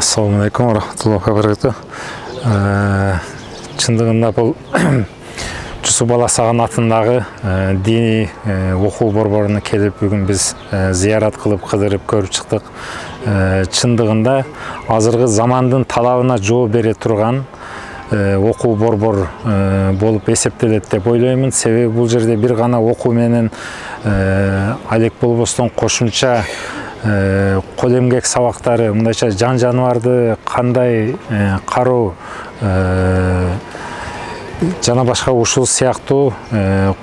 Assalamualaikum warahmatullahi wabarakatuh. Чындыгында бұл Жусуп Баласаган атындагы дини окуу борборуна келип бүгүн биз зыярат кылып, кыдырып көрүп чыктык. Чындыгында азыркы замандын талабына жооп бере турган окуу борбор болуп эсептелет деп ойлоймун. Себеби бул жерде бир гана окуу менен алек болбостон кошумча кол эмгек сабактары, мындайча жан жаныбарды кандай кароо жана башка ушул сыяктуу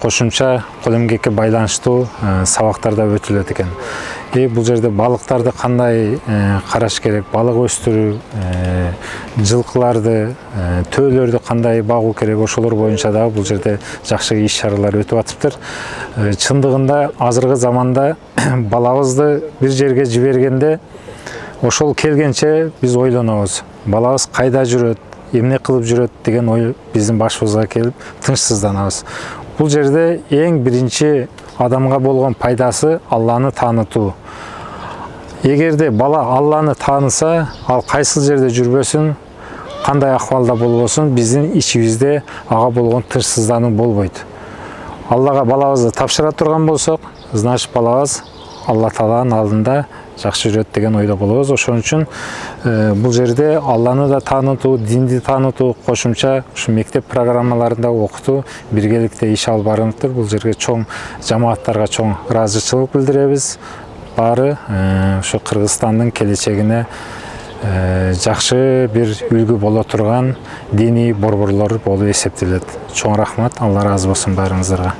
кошумча кол эмгекке байланыштуу сабактар да өтүлөт экен. Бул жерде балыктарды кандай караш керек, балык өстүрүү, жылкыларды, төөлөрдү кандай багуу керек, ошолор боюнча дагы бул жерде жакшы иш-чаралар өтүп атыптыр. Чындыгында азыркы заманда балабызды бир жерге жибергенде ошол келгенче биз ойлонобуз. Балабыз кайда жүрөт, эмне кылып жүрөт деген ой биздин башыбызга келип тынчсызданабыз. Бул жерде эң биринчи адамга болгон пайдасы Алланы таанытуу. Эгерде бала Алланы тааныса, ал кайсыл жерде жүрбөсүн, кандай акыбалда болбосун, биздин ичибизде ага болгон тынчсыздануу болбойт. Аллага балабызды тапшыра турган болсок, значит балабыз Алла Тааланын алдында жакшы жүрөт деген ойдо болобуз. Ошон үчүн бул жерде Алланы да таанытуу, динди таанытуу, кошумча ушу мектеп программаларында окутуу, биргеликте иш алып барылыптыр. Бул жерге чоң жамааттарга чоң ыраазычылык билдиребиз. Баары ушу Кыргызстандын келечегине жакшы бир үлгү боло турган диний борборлор болуп эсептелет. Чоң рахмат, Алла ыраазы болсун баарыңыздарга.